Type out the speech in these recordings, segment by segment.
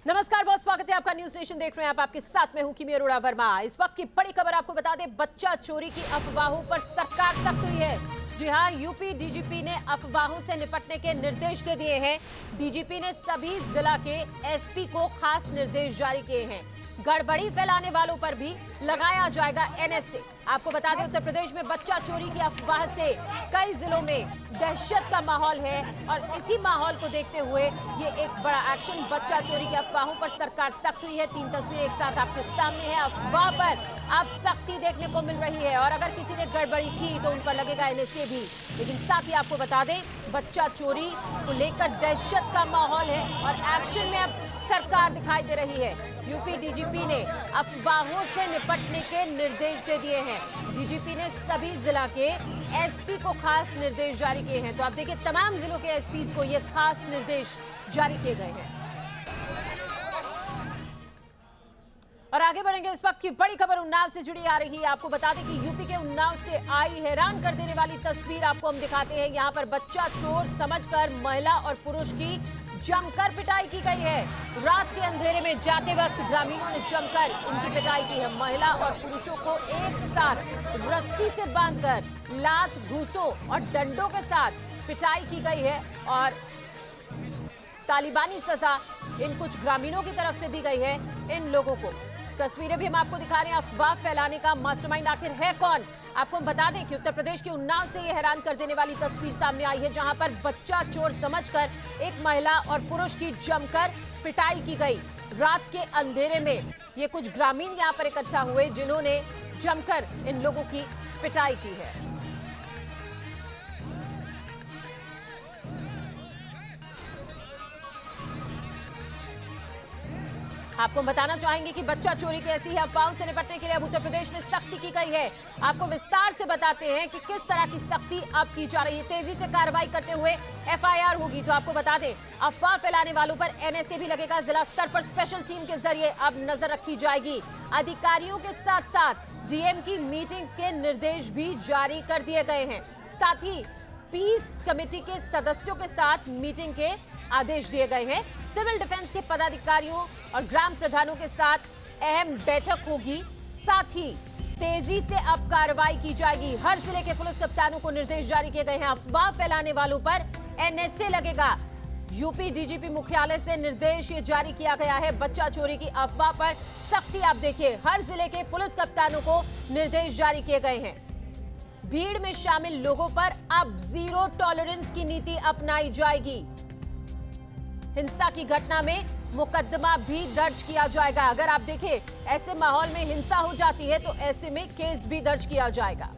नमस्कार, बहुत स्वागत है आपका। न्यूज नेशन देख रहे हैं आप, आपके साथ में हूं किमी अरोड़ा वर्मा। इस वक्त की बड़ी खबर आपको बता दें, बच्चा चोरी की अफवाहों पर सरकार सख्त हुई है। जी हां, यूपी डीजीपी ने अफवाहों से निपटने के निर्देश दे दिए हैं। डीजीपी ने सभी जिला के एसपी को खास निर्देश जारी किए हैं। गड़बड़ी फैलाने वालों पर भी लगाया जाएगा एनएसए। आपको बता दें, उत्तर प्रदेश में बच्चा चोरी की अफवाह से कई जिलों में दहशत का माहौल है और इसी माहौल को देखते हुए ये एक बड़ा एक्शन। बच्चा चोरी की अफवाहों पर सरकार सख्त हुई है। 3 तस्वीरें एक साथ आपके सामने है। अफवाह पर अब सख्ती देखने को मिल रही है और अगर किसी ने गड़बड़ी की तो उन पर लगेगा एनएसए भी। लेकिन साथ ही आपको बता दें, बच्चा चोरी को लेकर दहशत का माहौल है और एक्शन में अब सरकार दिखाई दे रही है। यूपी डीजीपी ने अफवाहों से निपटने के निर्देश दे दिए हैं। डीजीपी ने सभी जिला के एसपी को खास निर्देश जारी किए हैं। तो आप देखिए, तमाम जिलों के एसपी को ये खास निर्देश जारी किए गए हैं। और आगे बढ़ेंगे, इस वक्त की बड़ी खबर उन्नाव से जुड़ी आ रही है। आपको बता दें कि यूपी के उन्नाव से आई हैरान कर देने वाली तस्वीर आपको हम दिखाते हैं। यहाँ पर बच्चा चोर समझकर महिला और पुरुष की जमकर पिटाई की गई है। रात के अंधेरे में जाते वक्त ग्रामीणों ने जमकर उनकी पिटाई की है। महिला और पुरुषों को एक साथ रस्सी से बांधकर लात, घूंसों और डंडों के साथ पिटाई की गई है और तालिबानी सजा इन कुछ ग्रामीणों की तरफ से दी गई है इन लोगों को। तस्वीरें भी हम आपको दिखा रहे हैं। अफवाह फैलाने का मास्टरमाइंड आखिर है कौन? आपको हम बता दें कि उत्तर प्रदेश के उन्नाव से ये हैरान कर देने वाली तस्वीर सामने आई है, जहां पर बच्चा चोर समझकर एक महिला और पुरुष की जमकर पिटाई की गई। रात के अंधेरे में ये कुछ ग्रामीण यहां पर इकट्ठा हुए जिन्होंने जमकर इन लोगों की पिटाई की है। आपको बताना चाहेंगे कि बच्चा चोरी की ऐसी ही अफवाहों से निपटने के लिए अब उत्तर प्रदेश में सख्ती की गई है। आपको विस्तार से बताते हैं कि किस तरह की सख्ती अब की जा रही है। तेजी से कार्रवाई करते हुए एफआईआर होगी। तो आपको बता दें, अफवाह फैलाने वालों पर एनएसए भी लगेगा। जिला स्तर पर स्पेशल टीम के जरिए अब नजर रखी जाएगी। अधिकारियों के साथ साथ डीएम की मीटिंग्स के निर्देश भी जारी कर दिए गए हैं। साथ ही पीस कमेटी के सदस्यों के साथ मीटिंग के आदेश दिए गए हैं। सिविल डिफेंस के पदाधिकारियों और ग्राम प्रधानों के साथ अहम बैठक होगी। साथ ही तेजी से अब कार्रवाई की जाएगी। हर जिले के पुलिस कप्तानों को निर्देश जारी किए गए हैं। अफवाह फैलाने वालों पर एनएसए लगेगा। यूपी डीजीपी मुख्यालय से निर्देश ये जारी किया गया है। बच्चा चोरी की अफवाह पर सख्ती आप देखिए, हर जिले के पुलिस कप्तानों को निर्देश जारी किए गए हैं। भीड़ में शामिल लोगों पर अब जीरो टॉलरेंस की नीति अपनाई जाएगी। हिंसा की घटना में मुकदमा भी दर्ज किया जाएगा। अगर आप देखें, ऐसे माहौल में हिंसा हो जाती है तो ऐसे में केस भी दर्ज किया जाएगा।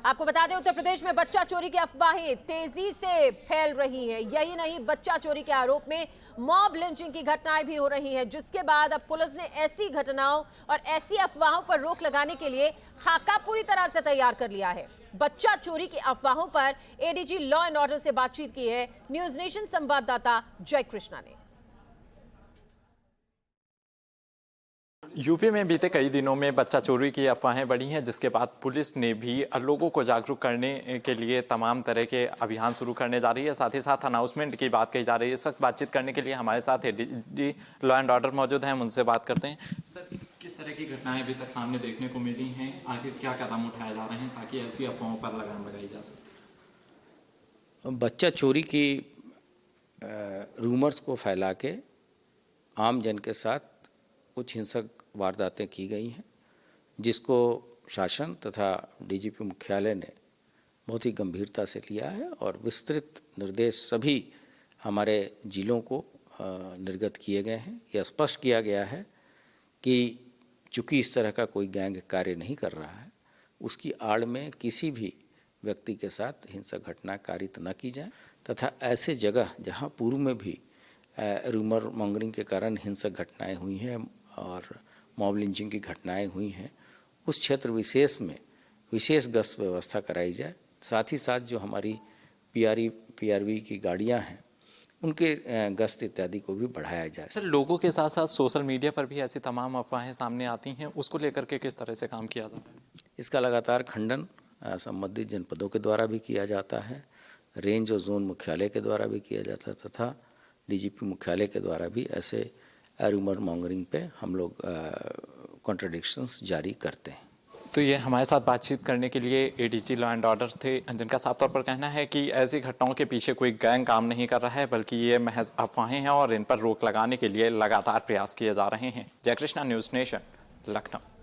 आपको बता दें, उत्तर प्रदेश में बच्चा चोरी की अफवाहें तेजी से फैल रही है। यही नहीं, बच्चा चोरी के आरोप में मॉब लिंचिंग की घटनाएं भी हो रही हैं, जिसके बाद अब पुलिस ने ऐसी घटनाओं और ऐसी अफवाहों पर रोक लगाने के लिए खाका पूरी तरह से तैयार कर लिया है। बच्चा चोरी की अफवाहों पर एडीजी लॉ एंड ऑर्डर से बातचीत की है न्यूज नेशन संवाददाता जय कृष्णा ने। यूपी में बीते कई दिनों में बच्चा चोरी की अफवाहें बढ़ी हैं, जिसके बाद पुलिस ने भी लोगों को जागरूक करने के लिए तमाम तरह के अभियान शुरू करने जा रही है। साथ ही साथ अनाउंसमेंट की बात कही जा रही है। इस वक्त बातचीत करने के लिए हमारे साथ एडीजी लॉ एंड ऑर्डर मौजूद हैं, हम उनसे बात करते हैं। सर, किस तरह की घटनाएं अभी तक सामने देखने को मिली हैं? आखिर क्या कदम उठाए जा रहे हैं ताकि ऐसी अफवाहों पर लगाम लगाई जा सके? बच्चा चोरी की रूमर्स को फैला के आम जन के साथ कुछ हिंसक वारदातें की गई हैं, जिसको शासन तथा डीजीपी मुख्यालय ने बहुत ही गंभीरता से लिया है और विस्तृत निर्देश सभी हमारे जिलों को निर्गत किए गए हैं। यह स्पष्ट किया गया है कि चूँकि इस तरह का कोई गैंग कार्य नहीं कर रहा है, उसकी आड़ में किसी भी व्यक्ति के साथ हिंसक घटना कारित न की जाए तथा ऐसे जगह जहां पूर्व में भी रूमर मॉन्गरिंग के कारण हिंसक घटनाएं हुई हैं और मॉब लिंचिंग की घटनाएं हुई हैं, उस क्षेत्र विशेष में विशेष गश्त व्यवस्था कराई जाए। साथ ही साथ जो हमारी पीआरवी की गाड़ियां हैं, उनके गश्त इत्यादि को भी बढ़ाया जाए। सर, लोगों के साथ साथ सोशल मीडिया पर भी ऐसी तमाम अफवाहें सामने आती हैं, उसको लेकर के किस तरह से काम किया जाता है? इसका लगातार खंडन संबंधित जनपदों के द्वारा भी किया जाता है, रेंज और जोन मुख्यालय के द्वारा भी किया जाता है तथा डीजीपी मुख्यालय के द्वारा भी ऐसे रूमर मॉन्गरिंग पे हम लोग कॉन्ट्रडिक्शंस जारी करते हैं। तो ये हमारे साथ बातचीत करने के लिए एडीजी लॉ एंड ऑर्डर थे, जिनका साफ तौर पर कहना है कि ऐसी घटनाओं के पीछे कोई गैंग काम नहीं कर रहा है, बल्कि ये महज अफवाहें हैं और इन पर रोक लगाने के लिए लगातार प्रयास किए जा रहे हैं। जयकृष्णा, न्यूज़ नेशन, लखनऊ।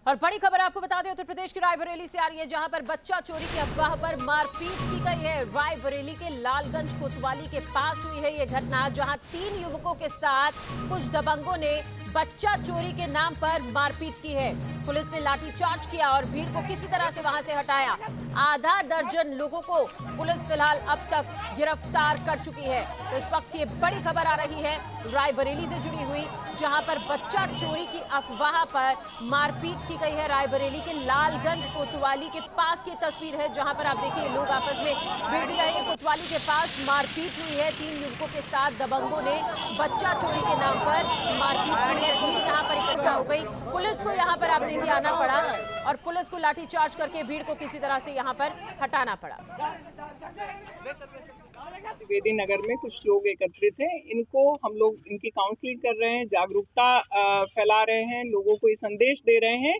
और बड़ी खबर आपको बता दें, उत्तर प्रदेश की रायबरेली से आ रही है, जहां पर बच्चा चोरी की अफवाह पर मारपीट की गई है। रायबरेली के लालगंज कोतवाली के पास हुई है ये घटना, जहां 3 युवकों के साथ कुछ दबंगों ने बच्चा चोरी के नाम पर मारपीट की है। पुलिस ने लाठीचार्ज किया और भीड़ को किसी तरह से वहां से हटाया। आधा दर्जन लोगों को पुलिस फिलहाल अब तक गिरफ्तार कर चुकी है। तो इस वक्त ये बड़ी खबर आ रही है रायबरेली से जुड़ी हुई, जहां पर बच्चा चोरी की अफवाह पर मारपीट की गई है। रायबरेली के लालगंज कोतवाली के पास की तस्वीर है, जहां पर आप देखिए लोग आपस में भिड़ भी रहे हैं। कोतवाली के पास मारपीट हुई है, 3 युवकों के साथ दबंगों ने बच्चा चोरी के नाम पर मारपीट की है। भीड़ यहाँ पर इकट्ठा हो गई, पुलिस को यहाँ पर आप देखिए आना पड़ा और पुलिस को लाठीचार्ज करके भीड़ को किसी तरह से यहाँ पर हटाना पड़ा। त्रिवेदी नगर में कुछ लोग एकत्रित हैं, इनको हम लोग इनकी काउंसलिंग कर रहे हैं, जागरूकता फैला रहे हैं, लोगों को ये संदेश दे रहे हैं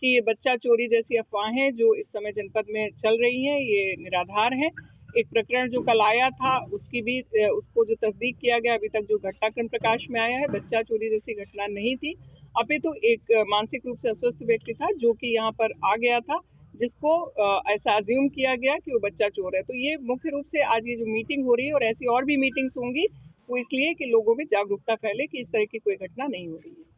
कि ये बच्चा चोरी जैसी अफवाहें जो इस समय जनपद में चल रही हैं ये निराधार हैं। एक प्रकरण जो कल आया था उसकी भी उसको जो तस्दीक किया गया, अभी तक जो घटनाक्रम प्रकाश में आया है बच्चा चोरी जैसी घटना नहीं थी, अपितु एक मानसिक रूप से अस्वस्थ व्यक्ति था जो कि यहाँ पर आ गया था, जिसको ऐसा अज्यूम किया गया कि वो बच्चा चोर है। तो ये मुख्य रूप से आज ये जो मीटिंग हो रही है और ऐसी और भी मीटिंग्स होंगी, वो इसलिए कि लोगों में जागरूकता फैले कि इस तरह की कोई घटना नहीं हो रही है।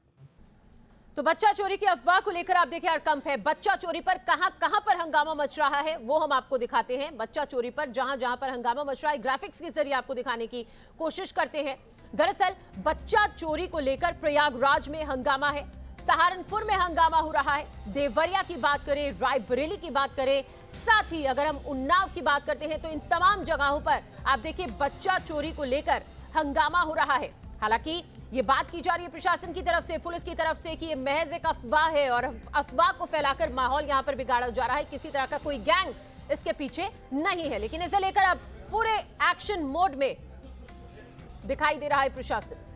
तो बच्चा चोरी की अफवाह को लेकर आप देखिए हड़कंप है। बच्चा चोरी पर कहां पर हंगामा मच रहा है वो हम आपको दिखाते हैं। बच्चा चोरी पर जहां पर हंगामा मच रहा है, ग्राफिक्स के जरिए आपको दिखाने की कोशिश करते हैं। दरअसल बच्चा चोरी को लेकर प्रयागराज में हंगामा है, सहारनपुर में हंगामा हो रहा है, देवरिया की बात करें, रायबरेली की बात करें, साथ ही अगर हम उन्नाव की बात करते हैं तो इन तमाम जगहों पर आप देखिए बच्चा चोरी को लेकर हंगामा हो रहा है। हालांकि ये बात की जा रही है प्रशासन की तरफ से, पुलिस की तरफ से कि ये महज एक अफवाह है और अफवाह को फैलाकर माहौल यहां पर बिगाड़ा जा रहा है, किसी तरह का कोई गैंग इसके पीछे नहीं है। लेकिन इसे लेकर अब पूरे एक्शन मोड में दिखाई दे रहा है प्रशासन।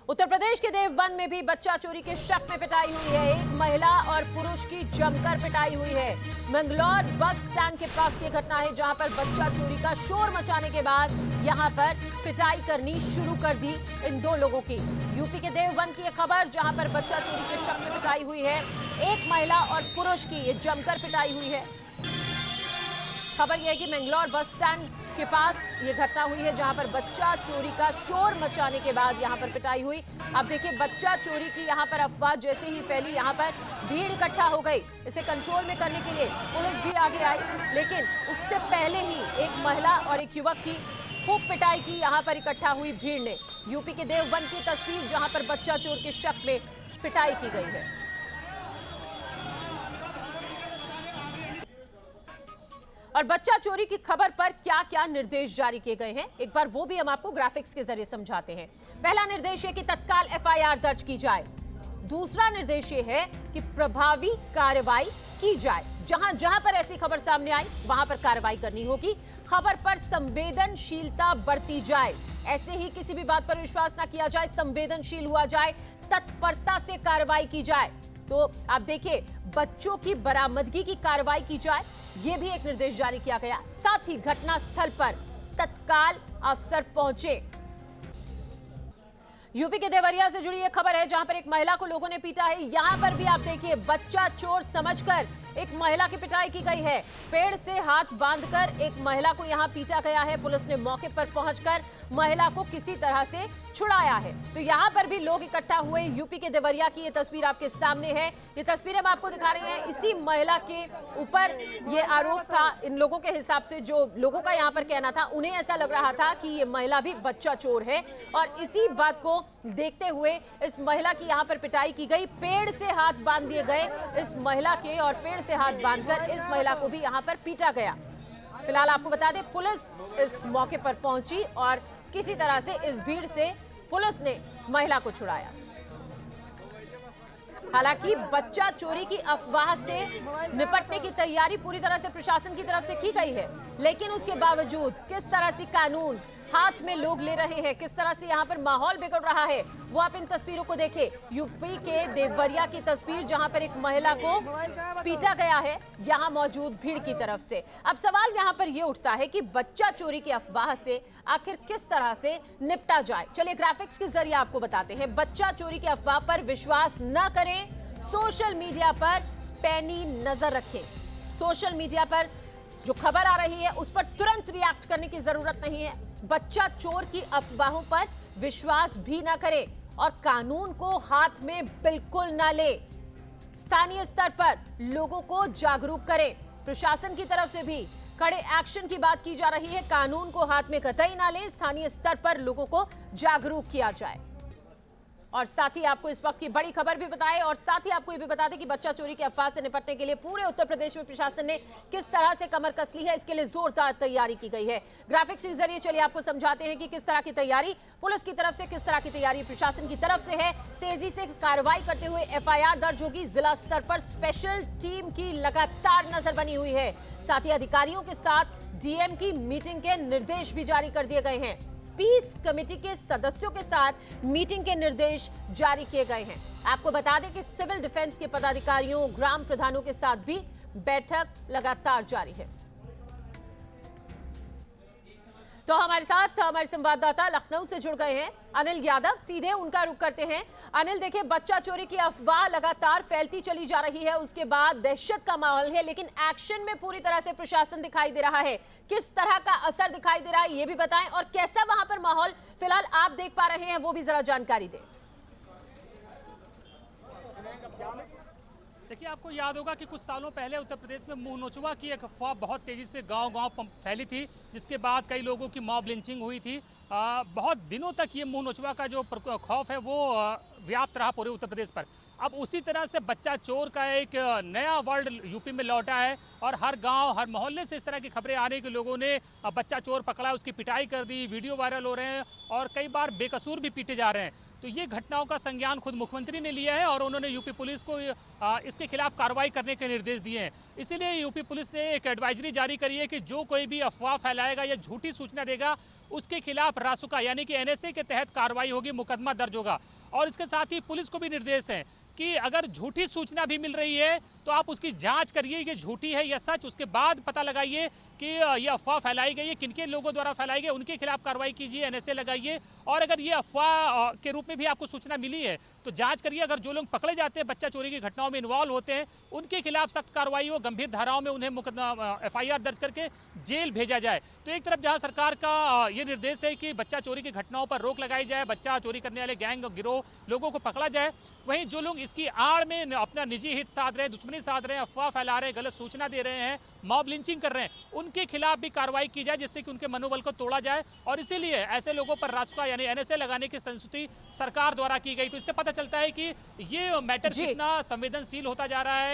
उत्तर प्रदेश के देवबंद में भी बच्चा चोरी के शक में पिटाई हुई है। एक महिला और पुरुष की जमकर पिटाई हुई है। मंगलौर बस स्टैंड के पास की घटना है, जहां पर बच्चा चोरी का शोर मचाने के बाद यहां पर पिटाई करनी शुरू कर दी इन 2 लोगों की। यूपी के देवबंद की एक खबर, जहां पर बच्चा चोरी के शक में पिटाई हुई है। एक महिला और पुरुष की ये जमकर पिटाई हुई है। खबर यह है कि मंगलौर बस स्टैंड के पास ये घटना हुई है, जहां पर बच्चा चोरी का शोर मचाने के बाद यहां पर पिटाई हुई। अब देखिए बच्चा चोरी की यहां पर अफवाह जैसे ही फैली, यहां पर भीड़ इकट्ठा हो गई। इसे कंट्रोल में करने के लिए पुलिस भी आगे आई, लेकिन उससे पहले ही एक महिला और एक युवक की खूब पिटाई की यहां पर इकट्ठा हुई भीड़ ने। यूपी के देवबंद की तस्वीर, जहां पर बच्चा चोर के शक में पिटाई की गई है। और बच्चा चोरी की खबर पर क्या क्या निर्देश जारी किए गए हैं, एक बार वो भी हम आपको ग्राफिक्स के जरिए समझाते हैं। पहला निर्देश है कि तत्काल एफआईआर दर्ज की जाए। दूसरा निर्देश ये है कि प्रभावी कार्रवाई की जाए। जहां जहां पर ऐसी खबर सामने आई वहां पर कार्रवाई करनी होगी। खबर पर संवेदनशीलता बरती जाए, ऐसे ही किसी भी बात पर विश्वास ना किया जाए, संवेदनशील हुआ जाए, तत्परता से कार्रवाई की जाए। तो आप देखिए बच्चों की बरामदगी की कार्रवाई की जाए, यह भी एक निर्देश जारी किया गया। साथ ही घटना स्थल पर तत्काल अफसर पहुंचे। यूपी के देवरिया से जुड़ी एक खबर है, जहां पर एक महिला को लोगों ने पीटा है। यहां पर भी आप देखिए बच्चा चोर समझकर एक महिला की पिटाई की गई है। पेड़ से हाथ बांधकर एक महिला को यहां पीटा गया है। पुलिस ने मौके पर पहुंचकर महिला को किसी तरह से छुड़ाया है। तो यहां पर भी लोग इकट्ठा हुए। यूपी के देवरिया की ये तस्वीर आपके सामने है। ये तस्वीर हम आपको दिखा रहे हैं। इसी महिला के ऊपर ये आरोप था। इन लोगों के हिसाब से, जो लोगों का यहां पर कहना था, उन्हें ऐसा लग रहा था कि ये महिला भी बच्चा चोर है, और इसी बात को देखते हुए इस महिला की यहां पर पिटाई की गई। पेड़ से हाथ बांध दिए गए इस महिला के, और पेड़ से हाथ बांधकर इस महिला को भी यहां पर पीटा गया। फिलहाल आपको बता दें पुलिस इस मौके पर पहुंची और किसी तरह से इस भीड़ से पुलिस ने महिला को छुड़ाया। हालांकि बच्चा चोरी की अफवाह से निपटने की तैयारी पूरी तरह से प्रशासन की तरफ से की गई है, लेकिन उसके बावजूद किस तरह से कानून हाथ में लोग ले रहे हैं, किस तरह से यहां पर माहौल बिगड़ रहा है, वो आप इन तस्वीरों को देखें। यूपी के देवरिया की तस्वीर जहां पर एक महिला को पीटा गया है, यहां मौजूद भीड़ की तरफ से। अब सवाल यहां पर यह उठता है कि बच्चा चोरी की अफवाह से आखिर किस तरह से निपटा जाए। चलिए ग्राफिक्स के जरिए आपको बताते हैं। बच्चा चोरी की अफवाह पर विश्वास न करें, सोशल मीडिया पर पैनी नजर रखें। सोशल मीडिया पर जो खबर आ रही है उस पर तुरंत रिएक्ट करने की जरूरत नहीं है। बच्चा चोर की अफवाहों पर विश्वास भी ना करें और कानून को हाथ में बिल्कुल ना ले। स्थानीय स्तर पर लोगों को जागरूक करें। प्रशासन की तरफ से भी कड़े एक्शन की बात की जा रही है। कानून को हाथ में कतई ना ले, स्थानीय स्तर पर लोगों को जागरूक किया जाए। और साथ ही आपको इस वक्त की बड़ी खबर भी बताएं और साथ ही आपको ये भी बता दें कि बच्चा चोरी की अफवाह से निपटने के लिए पूरे उत्तर प्रदेश में प्रशासन ने किस तरह से कमर कस ली है, इसके लिए जोरदार तैयारी की गई है। ग्राफिक्स के जरिए चलिए आपको समझाते हैं कि किस तरह की तैयारी पुलिस की तरफ से, किस तरह की तैयारी प्रशासन की तरफ से है। तेजी से कार्रवाई करते हुए FIR दर्ज होगी। जिला स्तर पर स्पेशल टीम की लगातार नजर बनी हुई है। साथ ही अधिकारियों के साथ DM की मीटिंग के निर्देश भी जारी कर दिए गए हैं। पीस कमेटी के सदस्यों के साथ मीटिंग के निर्देश जारी किए गए हैं। आपको बता दें कि सिविल डिफेंस के पदाधिकारियों, ग्राम प्रधानों के साथ भी बैठक लगातार जारी है। तो हमारे साथ हमारे संवाददाता लखनऊ से जुड़ गए हैं अनिल यादव, सीधे उनका रुख करते हैं। अनिल, देखिए बच्चा चोरी की अफवाह लगातार फैलती चली जा रही है, उसके बाद दहशत का माहौल है, लेकिन एक्शन में पूरी तरह से प्रशासन दिखाई दे रहा है। किस तरह का असर दिखाई दे रहा है ये भी बताएं और कैसा वहां पर माहौल फिलहाल आप देख पा रहे हैं वो भी जरा जानकारी दें। देखिए, आपको याद होगा कि कुछ सालों पहले उत्तर प्रदेश में मुंह नोचवा की एक अफवाह बहुत तेजी से गांव-गांव फैली थी, जिसके बाद कई लोगों की मॉब लिंचिंग हुई थी। बहुत दिनों तक ये मुंह नोचवा का जो खौफ है वो व्याप्त रहा पूरे उत्तर प्रदेश पर। अब उसी तरह से बच्चा चोर का एक नया वर्ल्ड यूपी में लौटा है और हर गांव, हर मोहल्ले से इस तरह की खबरें आ रही कि लोगों ने बच्चा चोर पकड़ा, उसकी पिटाई कर दी, वीडियो वायरल हो रहे हैं और कई बार बेकसूर भी पीटे जा रहे हैं। तो ये घटनाओं का संज्ञान खुद मुख्यमंत्री ने लिया है और उन्होंने यूपी पुलिस को इसके खिलाफ कार्रवाई करने के निर्देश दिए हैं। इसीलिए यूपी पुलिस ने एक एडवाइजरी जारी करी है कि जो कोई भी अफवाह फैलाएगा या झूठी सूचना देगा उसके खिलाफ रासुका यानी कि NSA के तहत कार्रवाई होगी, मुकदमा दर्ज होगा। और इसके साथ ही पुलिस को भी निर्देश है कि अगर झूठी सूचना भी मिल रही है तो आप उसकी जांच करिए, ये झूठी है या सच, उसके बाद पता लगाइए कि ये अफवाह फैलाई गई है, किनके लोगों द्वारा फैलाई गई, उनके खिलाफ कार्रवाई कीजिए, NSA लगाइए। और अगर ये अफवाह के रूप में भी आपको सूचना मिली है तो जांच करिए। अगर जो लोग पकड़े जाते हैं, बच्चा चोरी की घटनाओं में इन्वॉल्व होते हैं, उनके खिलाफ सख्त कार्रवाई हो, गंभीर धाराओं में उन्हें FIR दर्ज करके जेल भेजा जाए। तो एक तरफ जहाँ सरकार का ये निर्देश है कि बच्चा चोरी की घटनाओं पर रोक लगाई जाए, बच्चा चोरी करने वाले गैंग गिरोह लोगों को पकड़ा जाए, वहीं जो लोग इसकी आड़ में अपना निजी हित साध रहे हैं, दुश्मनी साध रहे हैं, अफवाह फैला रहे हैं, गलत सूचना दे रहे हैं, मॉब लिंचिंग कर रहे हैं, उनके खिलाफ भी कार्रवाई की जाए जिससे कि उनके मनोबल को तोड़ा जाए। और इसीलिए ऐसे लोगों पर रासुका यानी NSA लगाने की संस्तुति सरकार द्वारा की गई। तो इससे पता चलता है कि ये मैटर कितना संवेदनशील होता जा रहा है।